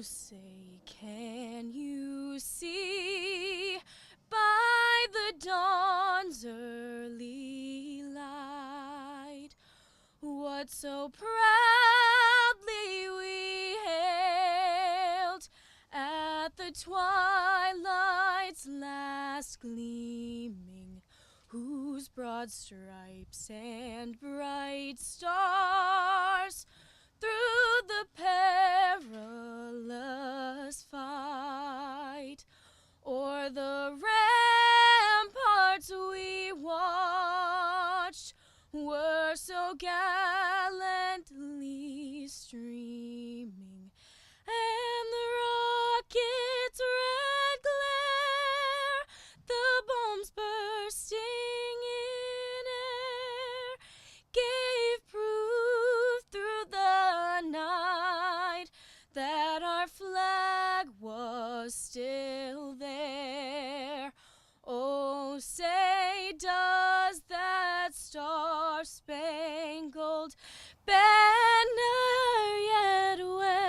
say, can you see by the dawn's early light what so proudly we hailed at the twilight's last gleaming, whose broad stripes and bright stars through the perilous fight o'er the ramparts we watched were so gallantly streaming, and the rocket's red glare, the bombs bursting in air, gave proof through the night that our flag was still there. Oh, say, does that star-spangled banner yet wave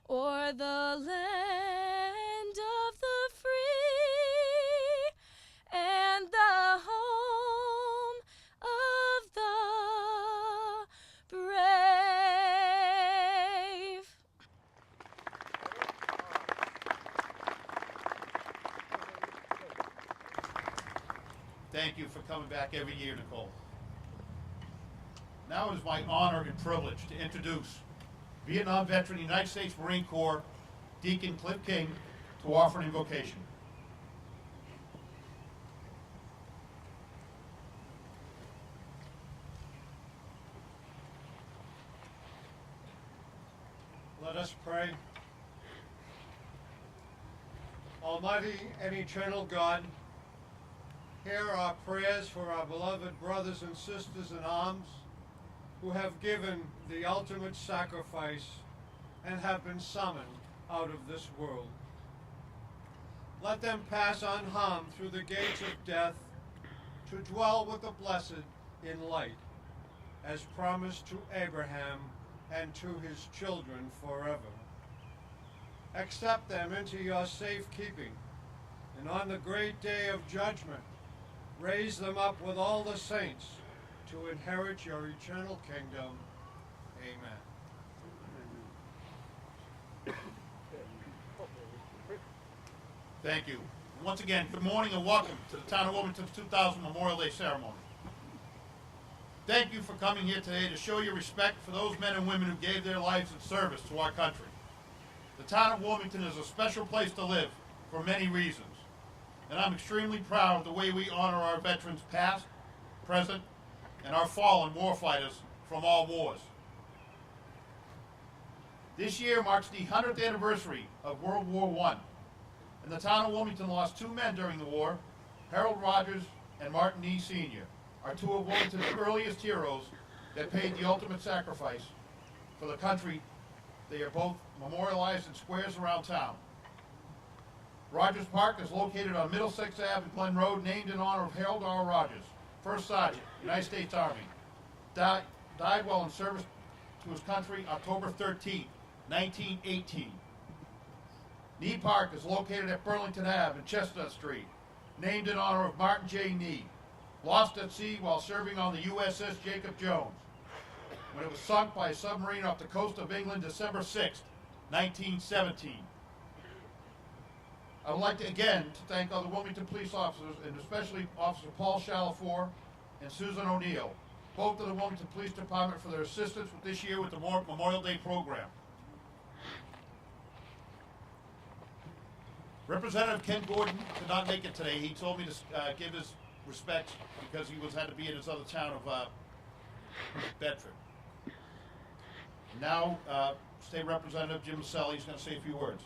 o'er the land of the free and the home of the brave? Thank you for coming back every year, Nicole. Now it is my honor and privilege to introduce Vietnam veteran United States Marine Corps Deacon Cliff King to offer an invocation. Let us pray. Almighty and eternal God, hear our prayers for our beloved brothers and sisters in arms who have given the ultimate sacrifice and have been summoned out of this world. Let them pass unharmed through the gates of death to dwell with the blessed in light, as promised to Abraham and to his children forever. Accept them into your safekeeping, and on the great day of judgment, raise them up with all the saints to inherit your eternal kingdom. Amen. Thank you. Once again, good morning and welcome to the Town of Wilmington's 2000 Memorial Day ceremony. Thank you for coming here today to show your respect for those men and women who gave their lives in service to our country. The Town of Wilmington is a special place to live for many reasons, and I'm extremely proud of the way we honor our veterans past, present, and our fallen warfighters from all wars. This year marks the 100th anniversary of World War I, and the Town of Wilmington lost two men during the war, Harold Rogers and Martin Nee Sr., are two of Wilmington's earliest heroes that paid the ultimate sacrifice for the country. They are both memorialized in squares around town. Rogers Park is located on Middlesex Ave and Glen Road, named in honor of Harold R. Rogers, First Sergeant, United States Army. Died while in service to his country October 13, 1918. Nee Park is located at Burlington Ave and Chestnut Street, named in honor of Martin J. Nee, lost at sea while serving on the USS Jacob Jones, when it was sunk by a submarine off the coast of England December 6, 1917. I would like to again thank other Wilmington police officers, and especially Officer Paul Chalafour and Susan O'Neill, both of the Wilmington Police Department, for their assistance with this year with the Memorial Day program. Representative Ken Gordon could not make it today. He told me to give his respects because he had to be in his other town of Bedford. Now, State Representative Jim Maselli is going to say a few words.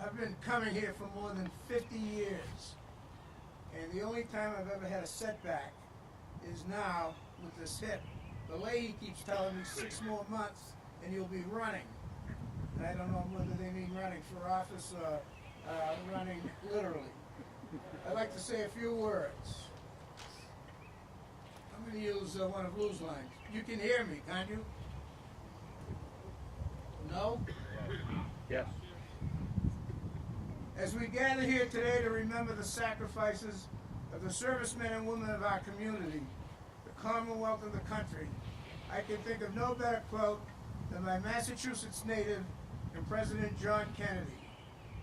I've been coming here for more than 50 years, and the only time I've ever had a setback is now with this hip. The lady keeps telling me 6 more months and you'll be running. And I don't know whether they mean running for office or running literally. I'd like to say a few words. I'm going to use one of Lou's lines. You can hear me, can't you? No? Yes. As we gather here today to remember the sacrifices of the servicemen and women of our community, the Commonwealth and the country, I can think of no better quote than my Massachusetts native and President John Kennedy.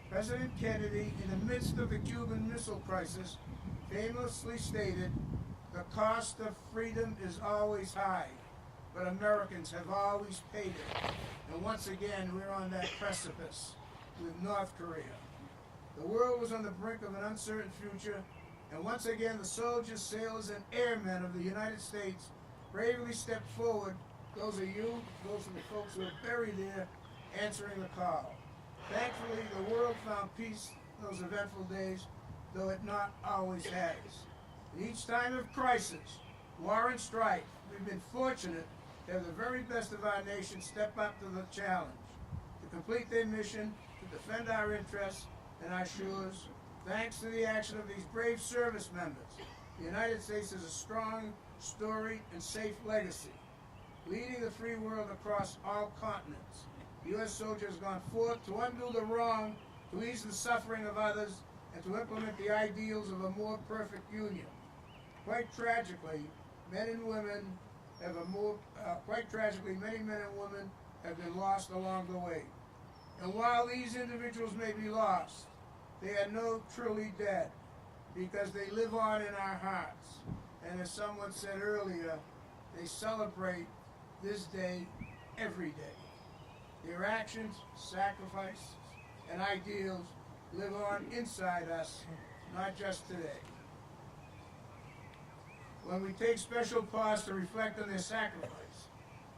President Kennedy, in the midst of the Cuban Missile Crisis, famously stated, "The cost of freedom is always high, but Americans have always paid it." And once again, we're on that precipice with North Korea. The world was on the brink of an uncertain future, and once again, the soldiers, sailors, and airmen of the United States bravely stepped forward. Those are you, those are the folks who are buried there, answering the call. Thankfully, the world found peace those eventful days, though it not always has. In each time of crisis, war and strife, we've been fortunate to have the very best of our nation step up to the challenge, to complete their mission, to defend our interests and our shores. Thanks to the action of these brave service members, the United States has a strong, storied, and safe legacy. Leading the free world across all continents, the U.S. soldier has gone forth to undo the wrong, to ease the suffering of others, and to implement the ideals of a more perfect union. Quite tragically, many men and women have been lost along the way. And while these individuals may be lost, they are no truly dead, because they live on in our hearts. And as someone said earlier, they celebrate this day every day. Their actions, sacrifices, and ideals live on inside us, not just today. When we take special pause to reflect on their sacrifice,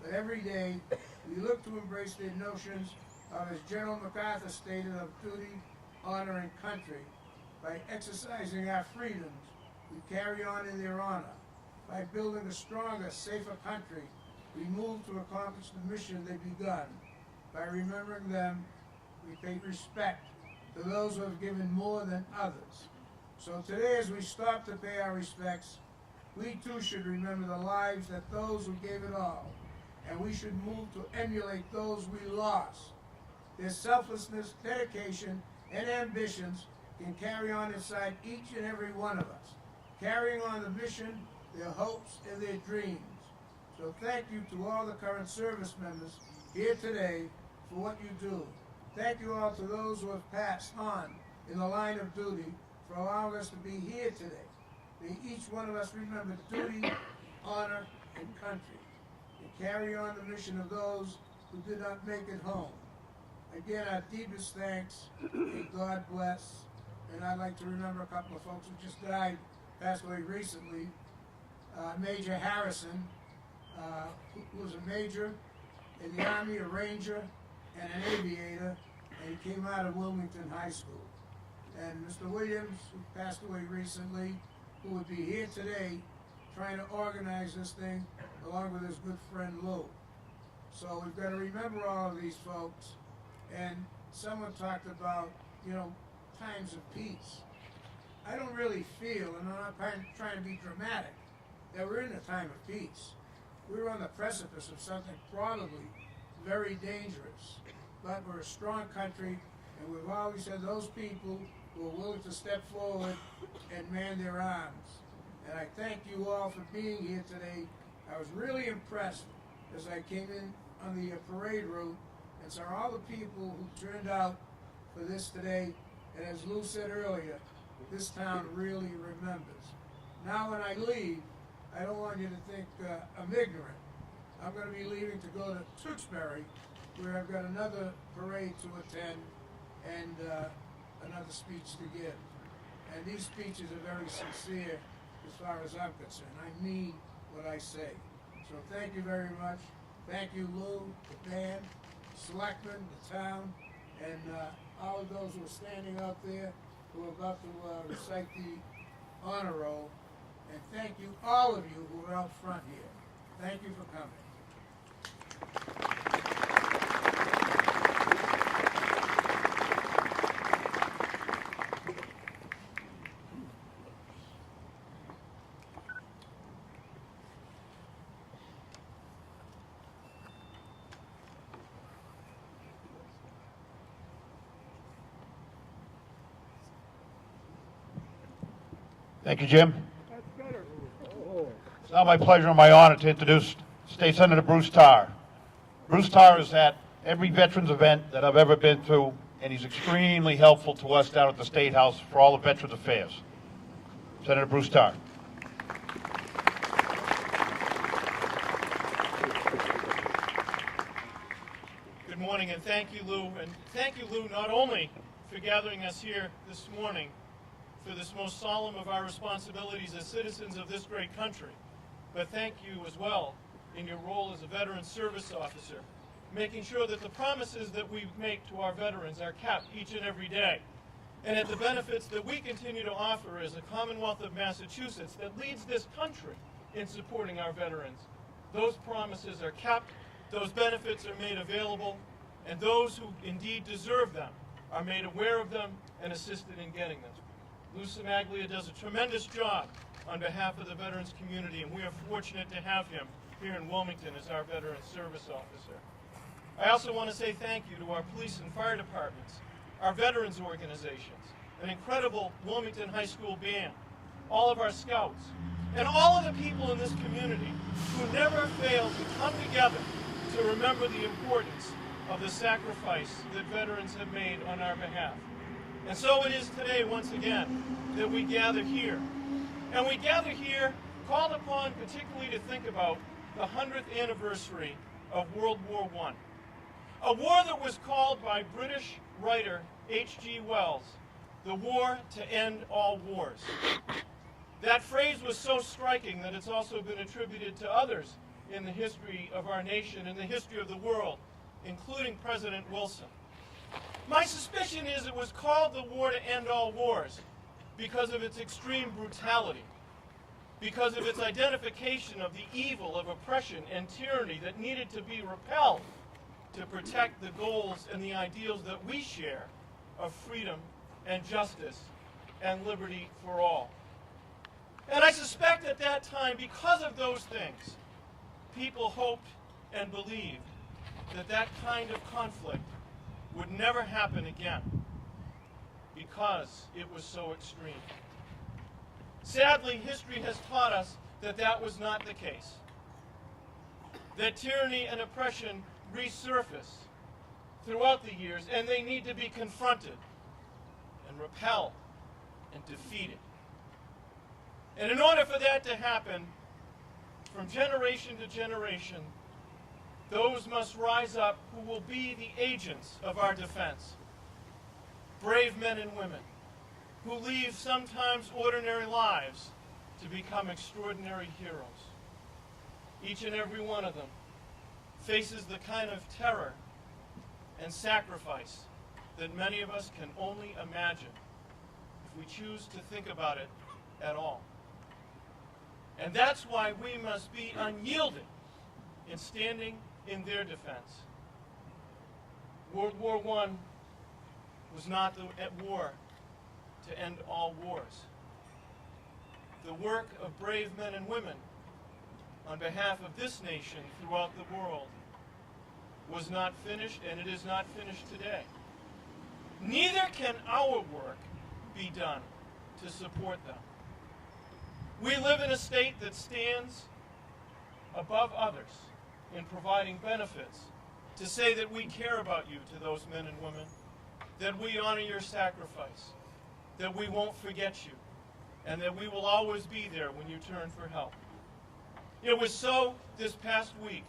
but every day we look to embrace their notions of, as General MacArthur stated, of duty, honor, and country. By exercising our freedoms, we carry on in their honor. By building a stronger, safer country, we move to accomplish the mission they've begun. By remembering them, we pay respect to those who have given more than others. So today, as we stop to pay our respects, we too should remember the lives that those who gave it all, and we should move to emulate those we lost. Their selflessness, dedication, and ambitions can carry on inside each and every one of us, carrying on the mission, their hopes, and their dreams. So thank you to all the current service members here today for what you do. Thank you all to those who have passed on in the line of duty for allowing us to be here today. May each one of us remember duty, honor, and country, and carry on the mission of those who did not make it home. Again, our deepest thanks, and God bless. And I'd like to remember a couple of folks who just died, passed away recently. Major Harrison, who was a major in the Army, a Ranger, and an aviator, and he came out of Wilmington High School. And Mr. Williams, who passed away recently, who would be here today trying to organize this thing along with his good friend Lou. So we've got to remember all of these folks. And someone talked about, times of peace. I don't really feel, and I'm not trying to be dramatic, that we're in a time of peace. We're on the precipice of something probably very dangerous. But we're a strong country, and we've always had those people who are willing to step forward and man their arms. And I thank you all for being here today. I was really impressed as I came in on the parade route and saw all the people who turned out for this today. And as Lou said earlier, this town really remembers. Now when I leave, I don't want you to think I'm ignorant. I'm going to be leaving to go to Tewksbury, where I've got another parade to attend and another speech to give. And these speeches are very sincere as far as I'm concerned. I mean what I say. So thank you very much. Thank you, Lou, the band, selectmen, the town, and all all of those who are standing out there who are about to recite the honor roll. And thank you, all of you who are out front here. Thank you for coming. Thank you, Jim. It's now my pleasure and my honor to introduce State Senator Bruce Tarr. Bruce Tarr is at every veterans event that I've ever been to, and he's extremely helpful to us down at the State House for all the Veterans Affairs. Senator Bruce Tarr. Good morning, and thank you, Lou. And thank you, Lou, not only for gathering us here this morning for this most solemn of our responsibilities as citizens of this great country, but thank you as well in your role as a veteran service officer, making sure that the promises that we make to our veterans are kept each and every day, and that the benefits that we continue to offer as a Commonwealth of Massachusetts that leads this country in supporting our veterans, those promises are kept, those benefits are made available, and those who indeed deserve them are made aware of them and assisted in getting them. Lou Cimaglia does a tremendous job on behalf of the veterans community, and we are fortunate to have him here in Wilmington as our Veterans Service Officer. I also want to say thank you to our police and fire departments, our veterans organizations, an incredible Wilmington High School band, all of our scouts, and all of the people in this community who never fail to come together to remember the importance of the sacrifice that veterans have made on our behalf. And so it is today, once again, that we gather here. And we gather here called upon particularly to think about the 100th anniversary of World War I. A war that was called by British writer H.G. Wells, the war to end all wars. That phrase was so striking that it's also been attributed to others in the history of our nation, in the history of the world, including President Wilson. My suspicion is it was called the war to end all wars because of its extreme brutality, because of its identification of the evil of oppression and tyranny that needed to be repelled to protect the goals and the ideals that we share of freedom and justice and liberty for all. And I suspect at that time, because of those things, people hoped and believed that that kind of conflict would never happen again because it was so extreme. Sadly, history has taught us that that was not the case. That tyranny and oppression resurface throughout the years, and they need to be confronted and repelled and defeated. And in order for that to happen, from generation to generation, those must rise up who will be the agents of our defense. Brave men and women who leave sometimes ordinary lives to become extraordinary heroes. Each and every one of them faces the kind of terror and sacrifice that many of us can only imagine if we choose to think about it at all. And that's why we must be unyielding in standing in their defense. World War I was not the war to end all wars. The work of brave men and women on behalf of this nation throughout the world was not finished, and it is not finished today. Neither can our work be done to support them. We live in a state that stands above others in providing benefits to say that we care about you to those men and women, that we honor your sacrifice, that we won't forget you, and that we will always be there when you turn for help. It was so this past week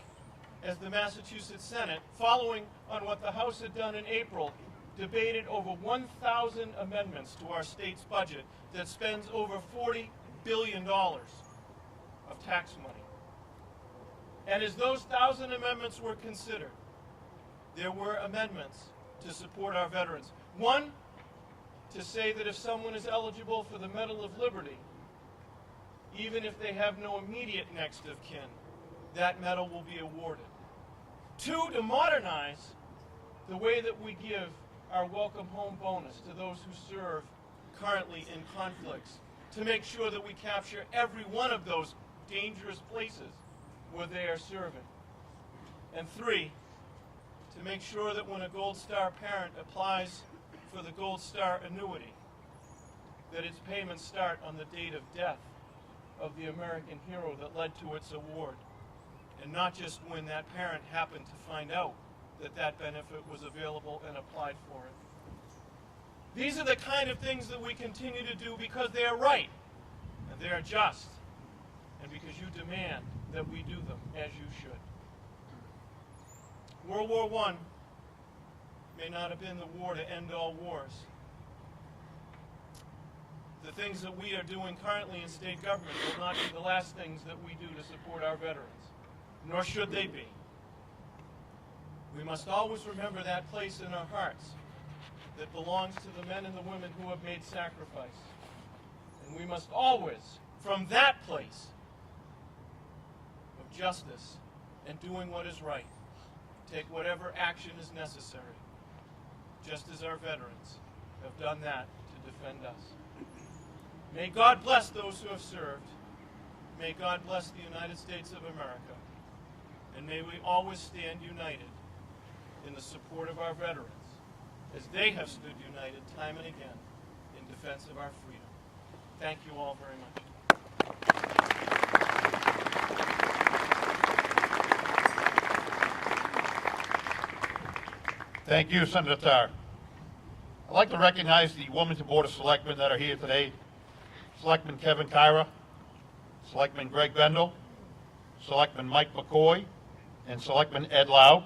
as the Massachusetts Senate, following on what the House had done in April, debated over 1,000 amendments to our state's budget that spends over $40 billion of tax money. And as those 1,000 amendments were considered, there were amendments to support our veterans. One, to say that if someone is eligible for the Medal of Liberty, even if they have no immediate next of kin, that medal will be awarded. Two, to modernize the way that we give our welcome home bonus to those who serve currently in conflicts, to make sure that we capture every one of those dangerous places where they are serving. And three, to make sure that when a Gold Star parent applies for the Gold Star annuity, that its payments start on the date of death of the American hero that led to its award, and not just when that parent happened to find out that that benefit was available and applied for it. These are the kind of things that we continue to do because they are right, and they are just, and because you demand that we do them as you should. World War I may not have been the war to end all wars. The things that we are doing currently in state government will not be the last things that we do to support our veterans, nor should they be. We must always remember that place in our hearts that belongs to the men and the women who have made sacrifice. And we must always, from that place of justice and doing what is right, take whatever action is necessary, just as our veterans have done that to defend us. May God bless those who have served. May God bless the United States of America. And may we always stand united in the support of our veterans, as they have stood united time and again in defense of our freedom. Thank you all very much. Thank you, Senator Tarr. I'd like to recognize the Wilmington Board of Selectmen that are here today. Selectman Kevin Kyra, Selectman Greg Bendel, Selectman Mike McCoy, and Selectman Ed Lau.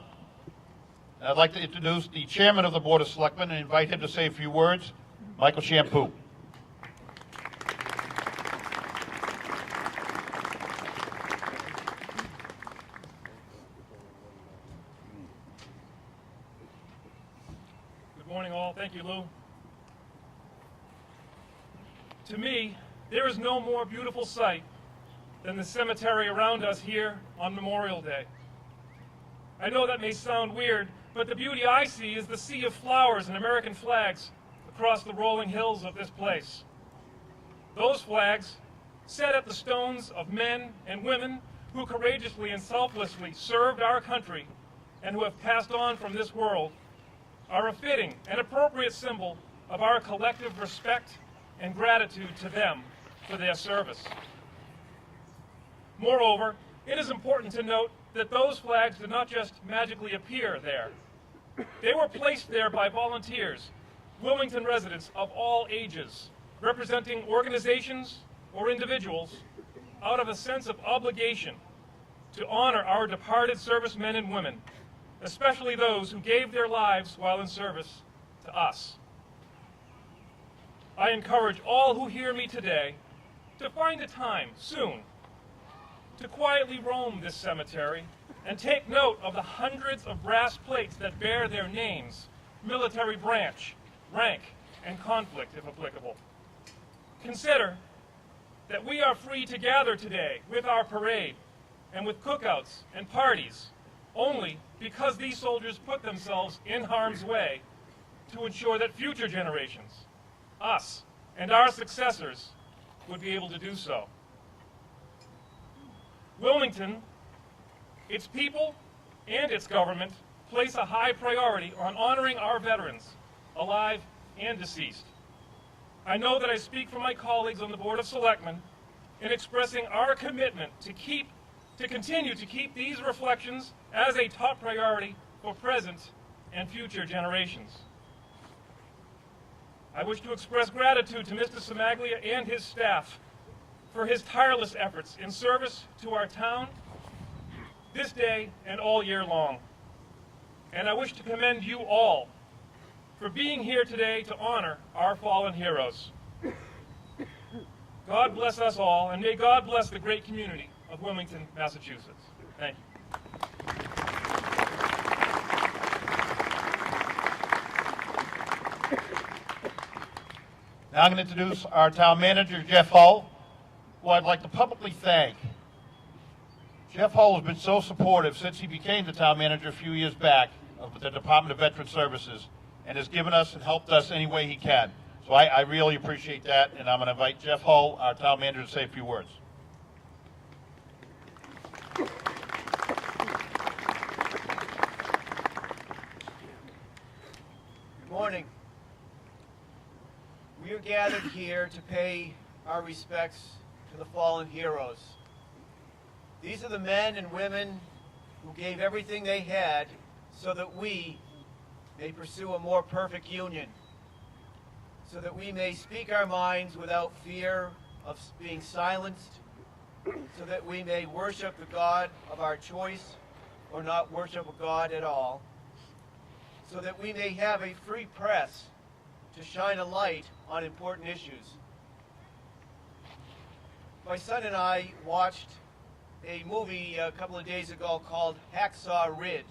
And I'd like to introduce the Chairman of the Board of Selectmen and invite him to say a few words, Michael Shampoo. Good morning, all. Thank you, Lou. To me, there is no more beautiful sight than the cemetery around us here on Memorial Day. I know that may sound weird, but the beauty I see is the sea of flowers and American flags across the rolling hills of this place. Those flags, set at the stones of men and women who courageously and selflessly served our country and who have passed on from this world, are a fitting and appropriate symbol of our collective respect and gratitude to them for their service. Moreover, it is important to note that those flags did not just magically appear there. They were placed there by volunteers, Wilmington residents of all ages, representing organizations or individuals out of a sense of obligation to honor our departed servicemen and women, especially those who gave their lives while in service to us. I encourage all who hear me today to find a time soon to quietly roam this cemetery and take note of the hundreds of brass plates that bear their names, military branch, rank, and conflict, if applicable. Consider that we are free to gather today with our parade and with cookouts and parties only because these soldiers put themselves in harm's way to ensure that future generations, us, and our successors would be able to do so. Wilmington, its people, and its government place a high priority on honoring our veterans, alive and deceased. I know that I speak for my colleagues on the Board of Selectmen in expressing our commitment to continue to keep these reflections as a top priority for present and future generations. I wish to express gratitude to Mr. Semaglia and his staff for his tireless efforts in service to our town this day and all year long. And I wish to commend you all for being here today to honor our fallen heroes. God bless us all, and may God bless the great community of Wilmington, Massachusetts. Thank you. Now I'm going to introduce our town manager, Jeff Hull, who I'd like to publicly thank. Jeff Hull has been so supportive since he became the town manager a few years back of the Department of Veteran Services, and has given us and helped us any way he can. So I really appreciate that, and I'm going to invite Jeff Hull, our town manager, to say a few words. Good morning. We are gathered here to pay our respects to the fallen heroes. These are the men and women who gave everything they had so that we may pursue a more perfect union, so that we may speak our minds without fear of being silenced, so that we may worship the God of our choice or not worship a God at all, so that we may have a free press to shine a light on important issues. My son and I watched a movie a couple of days ago called Hacksaw Ridge.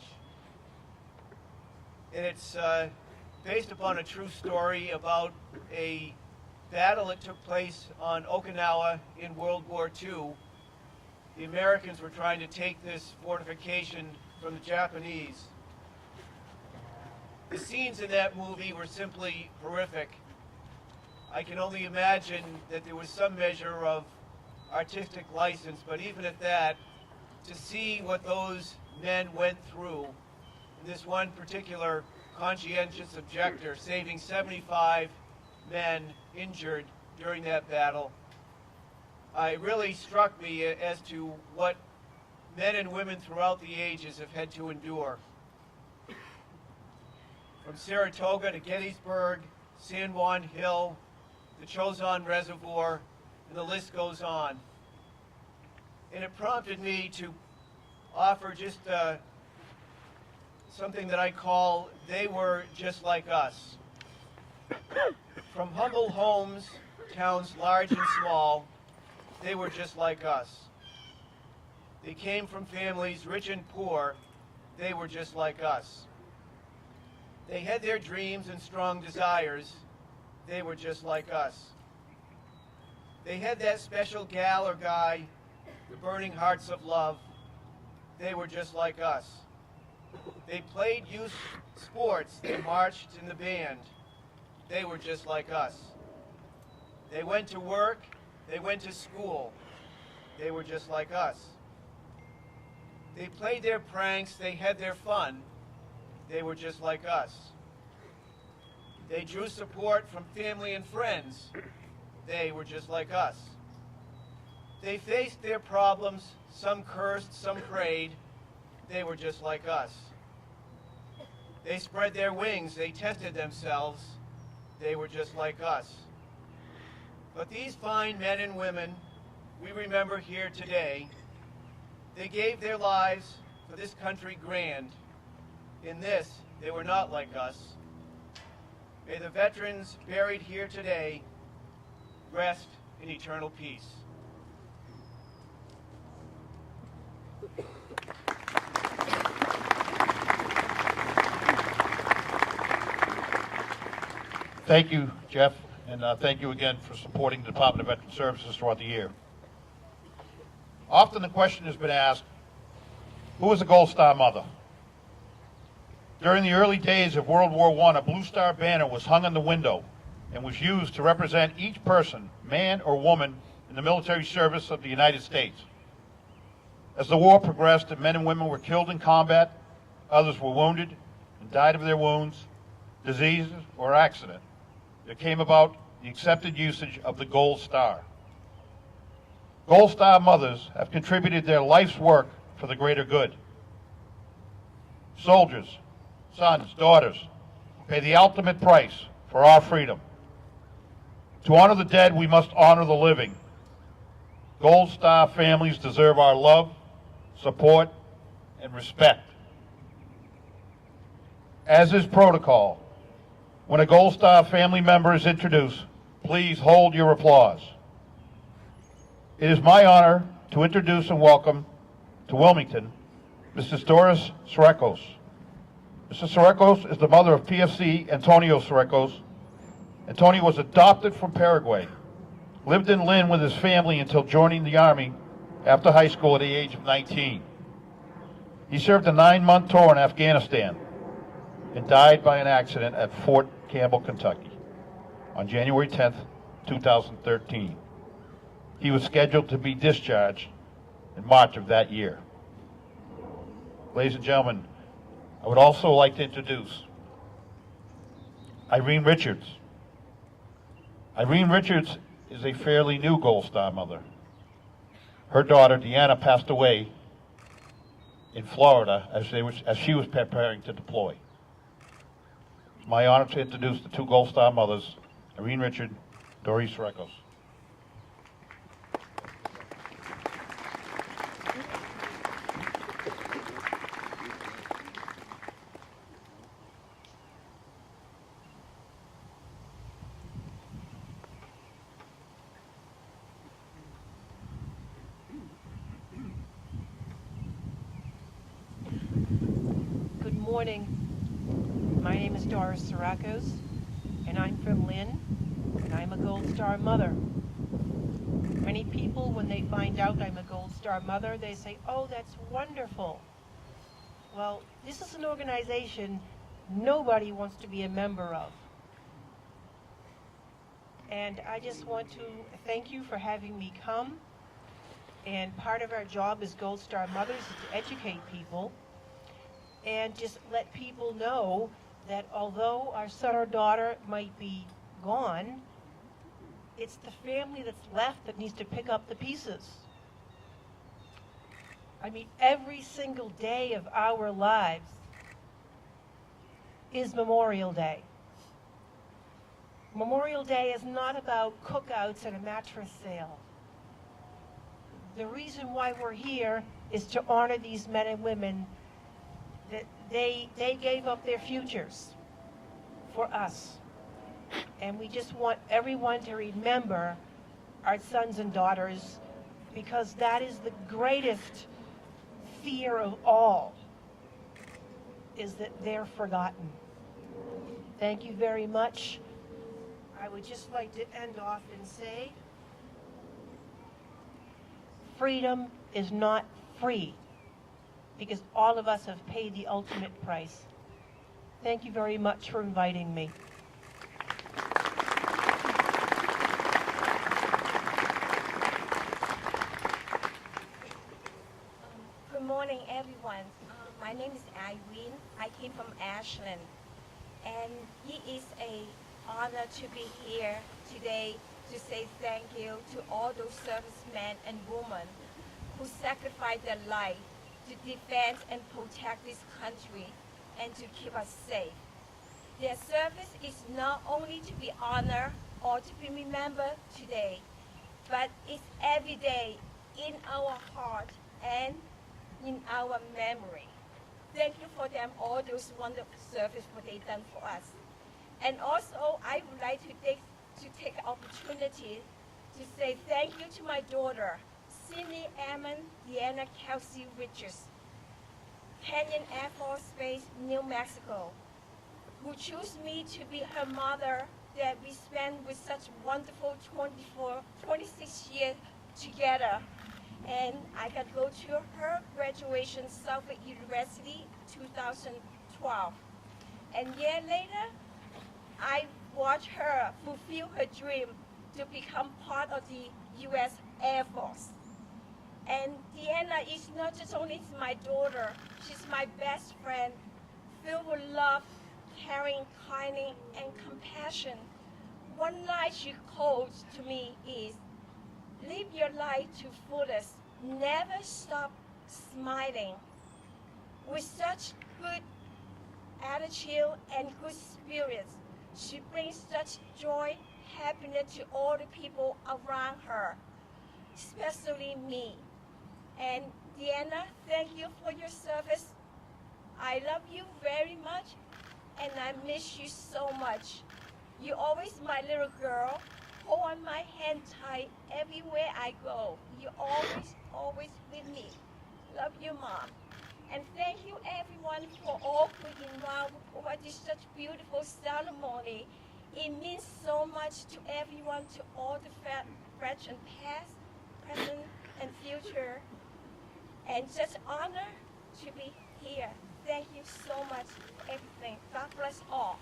And it's based upon a true story about a battle that took place on Okinawa in World War II. The Americans were trying to take this fortification from the Japanese. The scenes in that movie were simply horrific. I can only imagine that there was some measure of artistic license, but even at that, to see what those men went through, this one particular conscientious objector saving 75 men injured during that battle, it really struck me as to what men and women throughout the ages have had to endure. From Saratoga to Gettysburg, San Juan Hill, the Chozon Reservoir, and the list goes on. And it prompted me to offer just something that I call, they were just like us. From humble homes, towns large and small, they were just like us. They came from families rich and poor, they were just like us. They had their dreams and strong desires, they were just like us. They had that special gal or guy, the burning hearts of love, they were just like us. They played youth sports, they marched in the band, they were just like us. They went to work, they went to school, they were just like us. They played their pranks, they had their fun, they were just like us. They drew support from family and friends, they were just like us. They faced their problems, some cursed, some prayed, they were just like us. They spread their wings, they tested themselves, they were just like us. But these fine men and women we remember here today, they gave their lives for this country grand. In this, they were not like us. May the veterans buried here today rest in eternal peace. Thank you, Jeff, and thank you again for supporting the Department of Veteran Services throughout the year. Often the question has been asked, who was a Gold Star mother? During the early days of World War I, a Blue Star banner was hung on the window and was used to represent each person, man or woman, in the military service of the United States. As the war progressed and men and women were killed in combat, others were wounded and died of their wounds, diseases, or accident, there came about the accepted usage of the Gold Star. Gold Star mothers have contributed their life's work for the greater good. Soldiers, sons, daughters, pay the ultimate price for our freedom. To honor the dead, we must honor the living. Gold Star families deserve our love, support, and respect. As is protocol, when a Gold Star family member is introduced, please hold your applause. It is my honor to introduce and welcome to Wilmington, Mrs. Doris Sarekos. Mrs. Sarekos is the mother of PFC Antonio Sarekos, And Tony was adopted from Paraguay. Lived in Lynn with his family until joining the Army after high school at the age of 19. He served a 9-month tour in Afghanistan and died by an accident at Fort Campbell, Kentucky on January 10th, 2013. He was scheduled to be discharged in March of that year. Ladies and gentlemen, I would also like to introduce Irene Richards. Irene Richards is a fairly new Gold Star mother. Her daughter, Deanna, passed away in Florida as she was preparing to deploy. It's my honor to introduce the two Gold Star mothers, Irene Richards, Doris Rekos. Good morning. My name is Doris Sirakos, and I'm from Lynn, and I'm a Gold Star mother. Many people, when they find out I'm a Gold Star mother, they say, "Oh, that's wonderful." Well, this is an organization nobody wants to be a member of. And I just want to thank you for having me come. And part of our job as Gold Star mothers is to educate people and just let people know that although our son or daughter might be gone, it's the family that's left that needs to pick up the pieces. I mean, every single day of our lives is Memorial Day. Memorial Day is not about cookouts and a mattress sale. The reason why we're here is to honor these men and women that they gave up their futures for us. And we just want everyone to remember our sons and daughters, because that is the greatest fear of all, is that they're forgotten. Thank you very much. I would just like to end off and say, freedom is not free, because all of us have paid the ultimate price. Thank you very much for inviting me. Good morning, everyone. My name is Irene. I came from Ashland, and it is an honor to be here today to say thank you to all those servicemen and women who sacrificed their life to defend and protect this country and to keep us safe. Their service is not only to be honored or to be remembered today, but it's every day in our heart and in our memory. Thank you for them, all those wonderful service what they done for us. And also, I would like to take the opportunity to say thank you to my daughter, Cindy Ammon Deanna Kelsey Richards, Canyon Air Force Base, New Mexico, who chose me to be her mother, that we spent with such wonderful 26 years together. And I got to go to her graduation, Suffolk University, 2012. And a year later, I watched her fulfill her dream to become part of the U.S. Air Force. And Deanna is not just only my daughter, she's my best friend, filled with love, caring, kindness, and compassion. One line she quotes to me is, "Live your life to fullest, never stop smiling." With such good attitude and good spirits, she brings such joy, happiness to all the people around her, especially me. And Deanna, thank you for your service. I love you very much, and I miss you so much. You're always my little girl. Hold on my hand tight everywhere I go. You're always with me. Love you, Mom. And thank you, everyone, for all who involved with this such beautiful ceremony. It it means so much to everyone, to all the veterans past, present, and future. And just honor to be here. Thank you so much for everything. God bless all.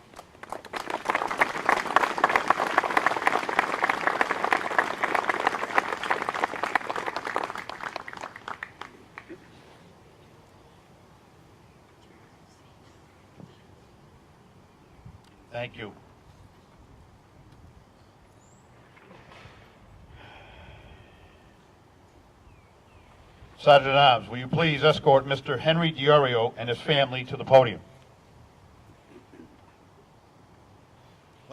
Thank you. Sergeant at Arms, will you please escort Mr. Henry Diorio and his family to the podium?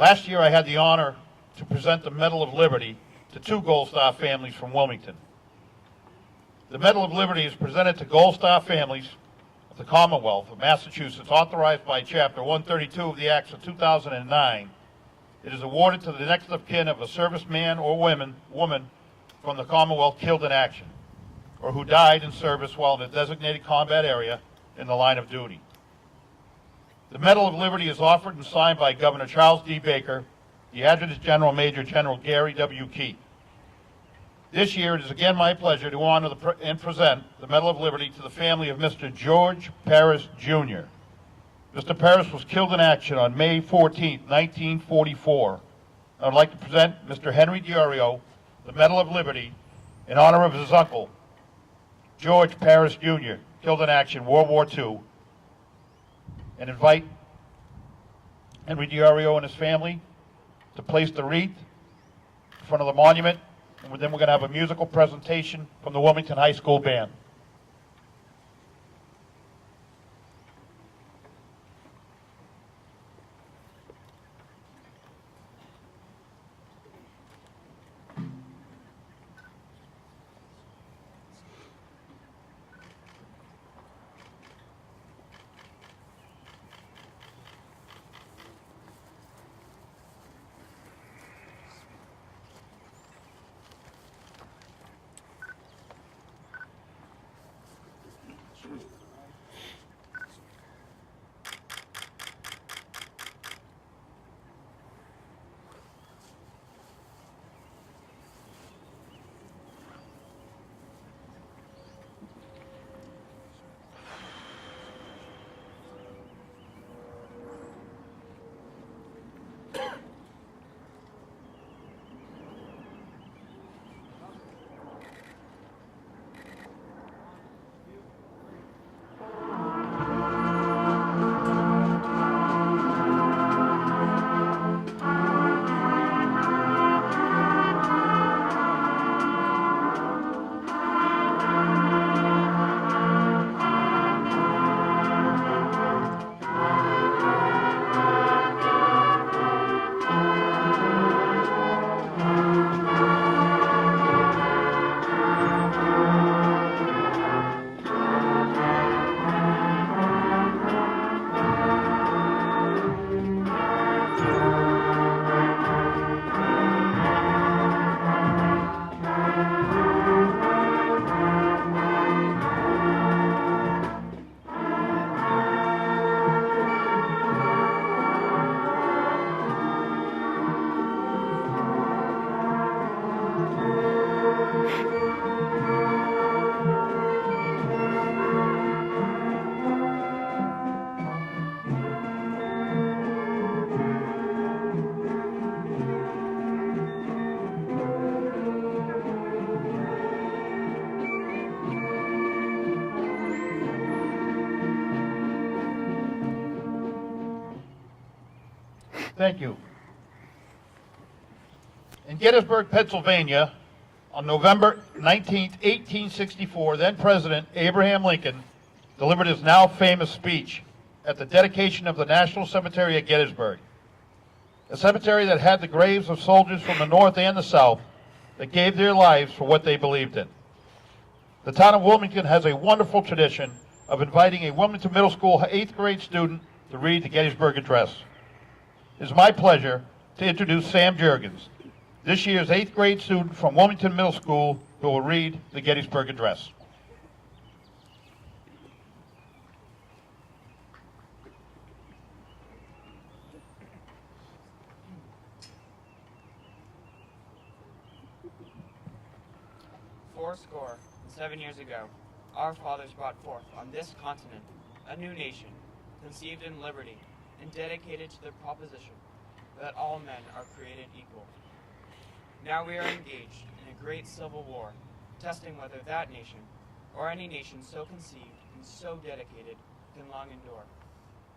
Last year I had the honor to present the Medal of Liberty to 2 Gold Star families from Wilmington. The Medal of Liberty is presented to Gold Star families of the Commonwealth of Massachusetts, authorized by Chapter 132 of the Acts of 2009. It is awarded to the next of kin of a serviceman or woman from the Commonwealth killed in action, or who died in service while in a designated combat area in the line of duty. The Medal of Liberty is offered and signed by Governor Charles D. Baker, the Adjutant General Major General Gary W. Keith. This year it is again my pleasure to honor and present the Medal of Liberty to the family of Mr. George Paris, Jr. Mr. Paris was killed in action on May 14, 1944. I would like to present Mr. Henry Diorio the Medal of Liberty in honor of his uncle, George Paris, Jr., killed in action, World War II, and invite Henry Diorio and his family to place the wreath in front of the monument, and then we're going to have a musical presentation from the Wilmington High School Band. Thank you. In Gettysburg, Pennsylvania, on November 19, 1864, then President Abraham Lincoln delivered his now famous speech at the dedication of the National Cemetery at Gettysburg, a cemetery that had the graves of soldiers from the North and the South that gave their lives for what they believed in. The town of Wilmington has a wonderful tradition of inviting a Wilmington Middle School 8th grade student to read the Gettysburg Address. It is my pleasure to introduce Sam Juergens, this year's 8th grade student from Wilmington Middle School, who will read the Gettysburg Address. 407 years ago, our fathers brought forth on this continent a new nation, conceived in liberty and dedicated to the proposition that all men are created equal. Now we are engaged in a great civil war, testing whether that nation, or any nation so conceived and so dedicated, can long endure.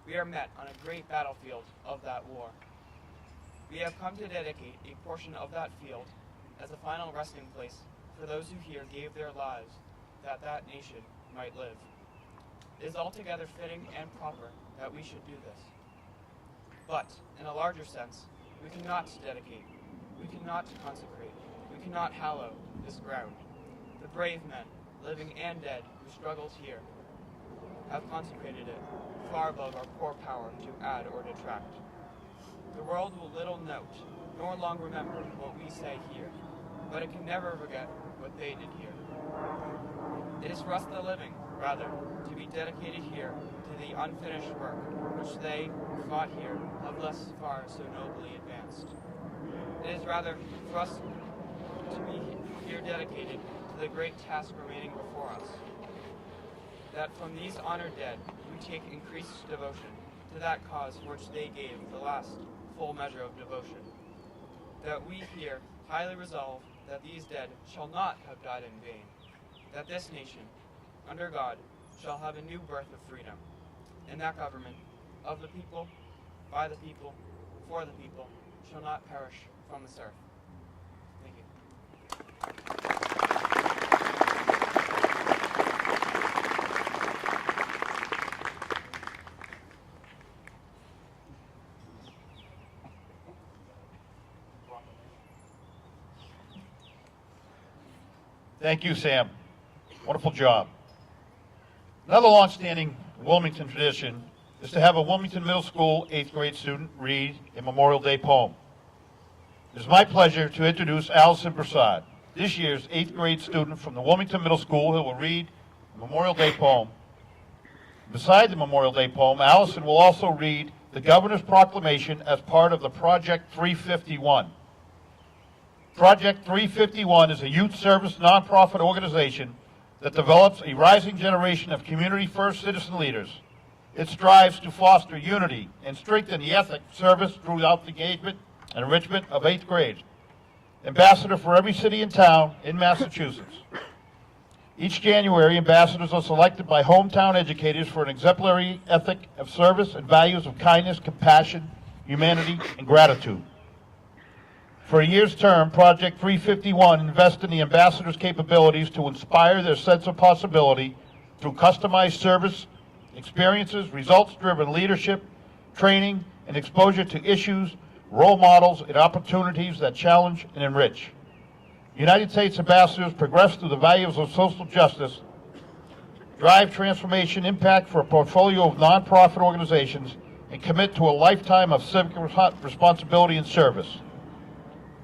We are met on a great battlefield of that war. We have come to dedicate a portion of that field as a final resting place for those who here gave their lives that that nation might live. It is altogether fitting and proper that we should do this. But, in a larger sense, we cannot dedicate, we cannot consecrate, we cannot hallow this ground. The brave men, living and dead, who struggled here, have consecrated it far above our poor power to add or detract. The world will little note, nor long remember what we say here, but it can never forget what they did here. It is for us the living, rather, to be dedicated here to the unfinished work which they who fought here have thus far so nobly advanced. It is rather for us to be here dedicated to the great task remaining before us, that from these honored dead we take increased devotion to that cause for which they gave the last full measure of devotion, that we here highly resolve that these dead shall not have died in vain, that this nation, under God, shall have a new birth of freedom, and that government, of the people, by the people, for the people, shall not perish from this earth. Thank you. Thank you, Sam. Wonderful job. Another long-standing Wilmington tradition is to have a Wilmington Middle School 8th grade student read a Memorial Day poem. It is my pleasure to introduce Allison Prasad, this year's 8th grade student from the Wilmington Middle School, who will read a Memorial Day poem. Beside the Memorial Day poem, Allison will also read the Governor's Proclamation as part of the Project 351. Project 351 is a youth service nonprofit organization that develops a rising generation of community-first citizen leaders. It strives to foster unity and strengthen the ethic service throughout the engagement and enrichment of 8th grade. Ambassador for every city and town in Massachusetts. Each January, ambassadors are selected by hometown educators for an exemplary ethic of service and values of kindness, compassion, humanity, and gratitude. For a year's term, Project 351 invests in the ambassadors' capabilities to inspire their sense of possibility through customized service, experiences, results-driven leadership, training, and exposure to issues, role models, and opportunities that challenge and enrich. United States ambassadors progress through the values of social justice, drive transformation impact for a portfolio of nonprofit organizations, and commit to a lifetime of civic responsibility and service.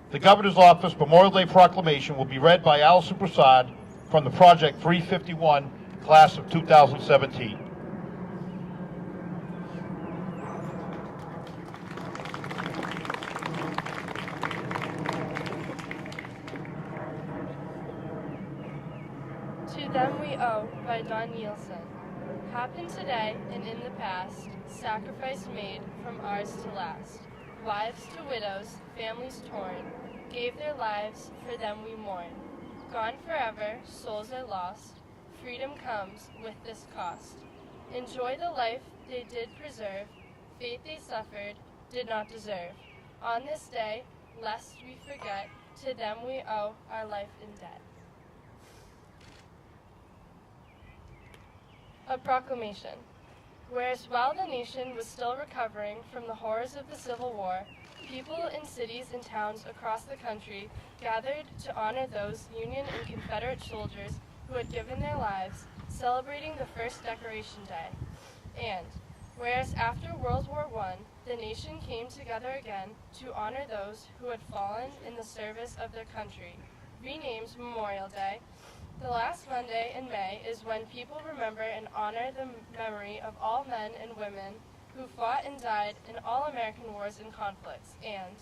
The Governor's Office Memorial Day Proclamation will be read by Allison Prasad from the Project 351 class of 2017. To Them We Owe by Don Nielsen. Happened today and in the past, sacrifice made from ours to last. Wives to widows, families torn, gave their lives, for them we mourn. Gone forever, souls are lost, freedom comes with this cost. Enjoy the life they did preserve, fate they suffered, did not deserve. On this day, lest we forget, to them we owe our life in debt. A proclamation. Whereas while the nation was still recovering from the horrors of the Civil War, people in cities and towns across the country gathered to honor those Union and Confederate soldiers who had given their lives, celebrating the first Decoration Day. And, whereas after World War I, the nation came together again to honor those who had fallen in the service of their country, renamed Memorial Day, the last Monday in May is when people remember and honor the memory of all men and women who fought and died in all American wars and conflicts. And,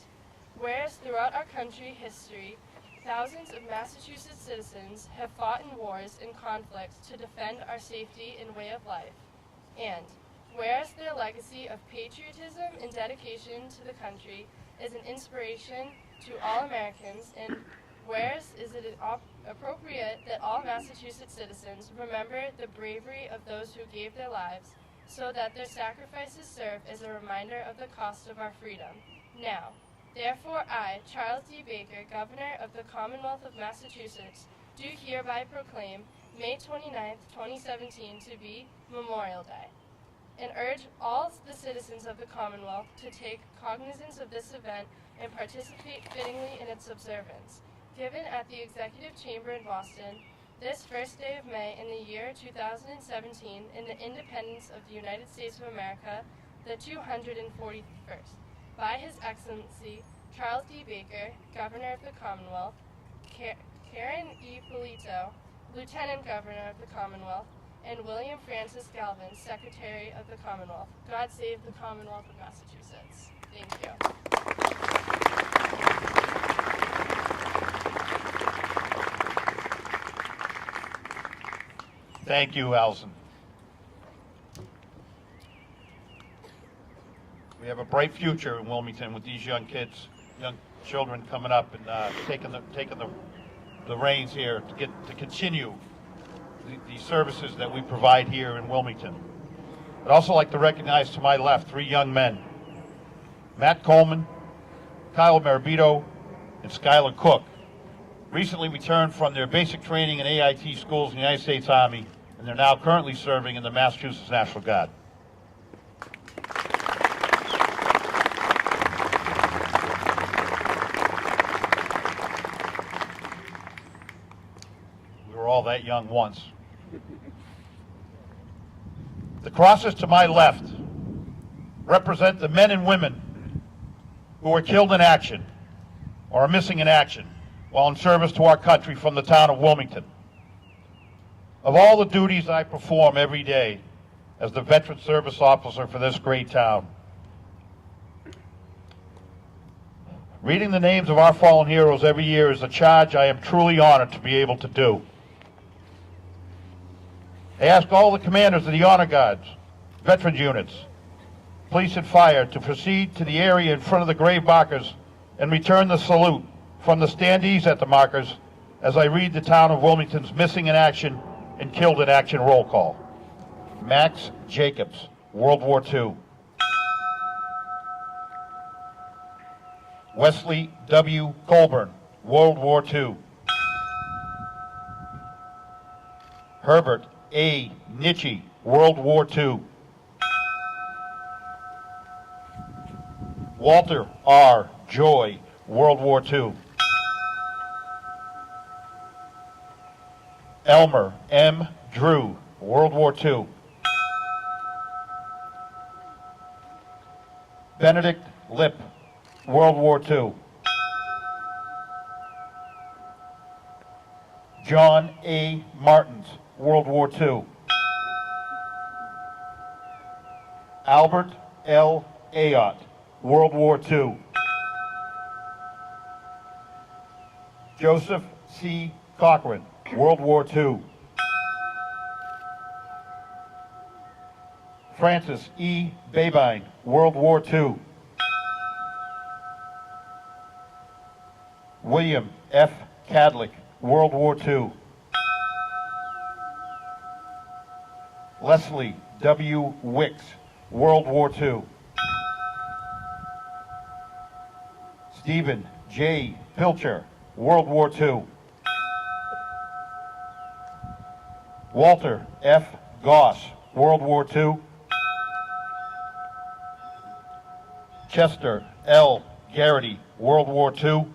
whereas throughout our country history, thousands of Massachusetts citizens have fought in wars and conflicts to defend our safety and way of life. And whereas their legacy of patriotism and dedication to the country is an inspiration to all Americans, and whereas is it appropriate that all Massachusetts citizens remember the bravery of those who gave their lives, so that their sacrifices serve as a reminder of the cost of our freedom. Now, therefore I, Charles D. Baker, Governor of the Commonwealth of Massachusetts, do hereby proclaim May 29th, 2017 to be Memorial Day, and urge all the citizens of the Commonwealth to take cognizance of this event and participate fittingly in its observance. Given at the Executive Chamber in Boston, this first day of May in the year 2017, in the independence of the United States of America, the 241st, by His Excellency Charles D. Baker, Governor of the Commonwealth, Karen E. Polito, Lieutenant Governor of the Commonwealth, and William Francis Galvin, Secretary of the Commonwealth. God save the Commonwealth of Massachusetts. Thank you. Thank you, Allison. We have a bright future in Wilmington with these young kids, young children coming up and taking the reins here to continue the services that we provide here in Wilmington. I'd also like to recognize to my left 3 young men, Matt Coleman, Kyle Marabito, and Skylar Cook. Recently returned from their basic training in AIT schools in the United States Army, and they're now currently serving in the Massachusetts National Guard. We were all that young once. The crosses to my left represent the men and women who were killed in action or are missing in action while in service to our country from the town of Wilmington. Of all the duties I perform every day as the veteran service officer for this great town, reading the names of our fallen heroes every year is a charge I am truly honored to be able to do. I ask all the commanders of the Honor Guards, veterans units, police and fire to proceed to the area in front of the grave markers and return the salute from the standees at the markers as I read the town of Wilmington's missing in action and killed in action roll call. Max Jacobs, World War II. Wesley W. Colburn, World War II. Herbert A. Nitchie, World War II. Walter R. Joy, World War II. Elmer M. Drew, World War II. Benedict Lipp, World War II. John A. Martins, World War II. Albert L. Ayotte, World War II. Joseph C. Cochran, World War II. Francis E. Babine, World War II. William F. Cadlick, World War II. Leslie W. Wicks, World War II. Stephen J. Pilcher, World War II. Walter F. Goss, World War II. Chester L. Garrity, World War II.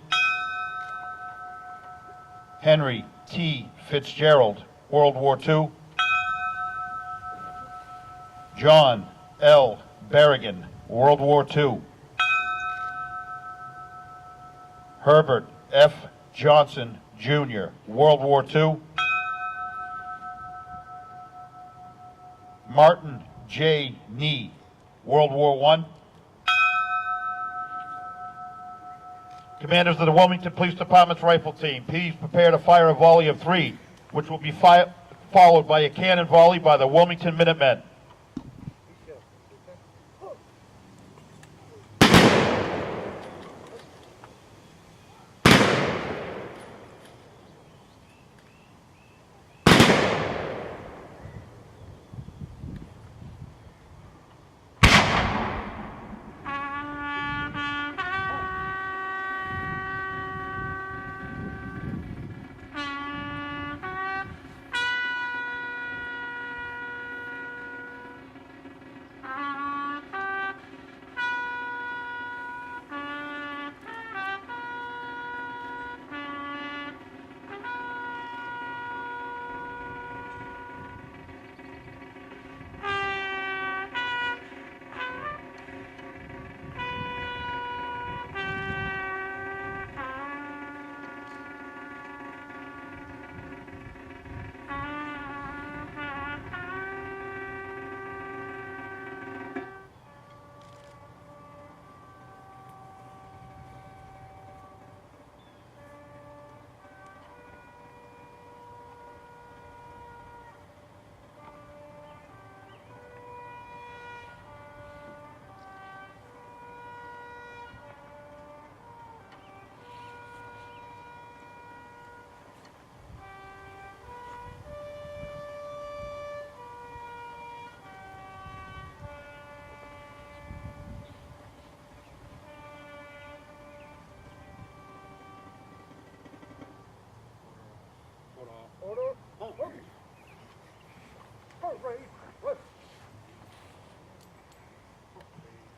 Henry T. Fitzgerald, World War II. John L. Berrigan, World War II. Herbert F. Johnson, Jr., World War II. Martin J. Nee, World War I. Commanders of the Wilmington Police Department's rifle team, please prepare to fire a volley of 3, which will be followed by a cannon volley by the Wilmington Minutemen.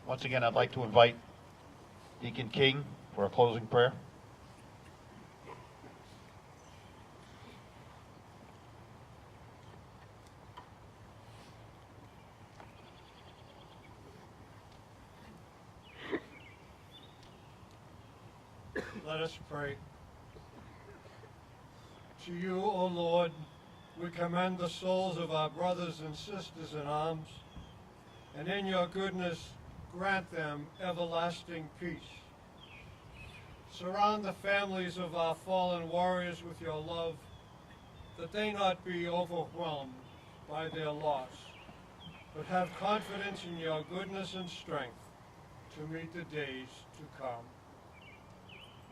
Once again, I'd like to invite Deacon King for a closing prayer. Let us pray. To you, O Lord, we commend the souls of our brothers and sisters in arms, and in your goodness, grant them everlasting peace. Surround the families of our fallen warriors with your love, that they not be overwhelmed by their loss, but have confidence in your goodness and strength to meet the days to come.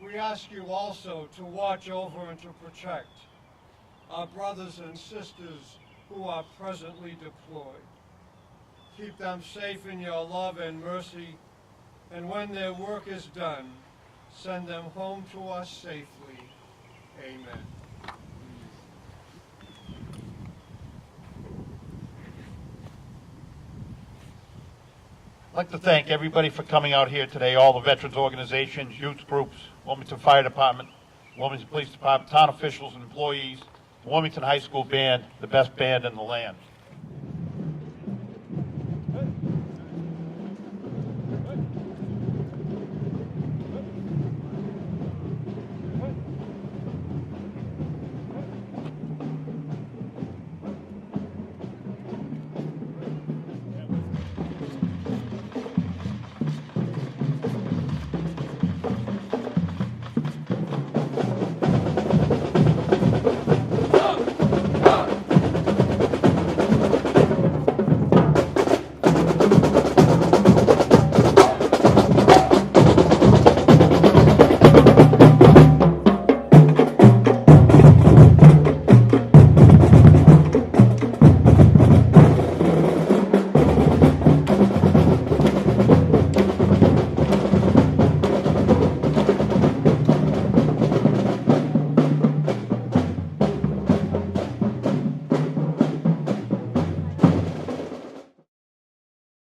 We ask you also to watch over and to protect our brothers and sisters who are presently deployed. Keep them safe in your love and mercy, and when their work is done, send them home to us safely. Amen. I'd like to thank everybody for coming out here today, all the veterans organizations, youth groups, Wilmington Fire Department, Wilmington Police Department, town officials and employees, the Wilmington High School Band, the best band in the land.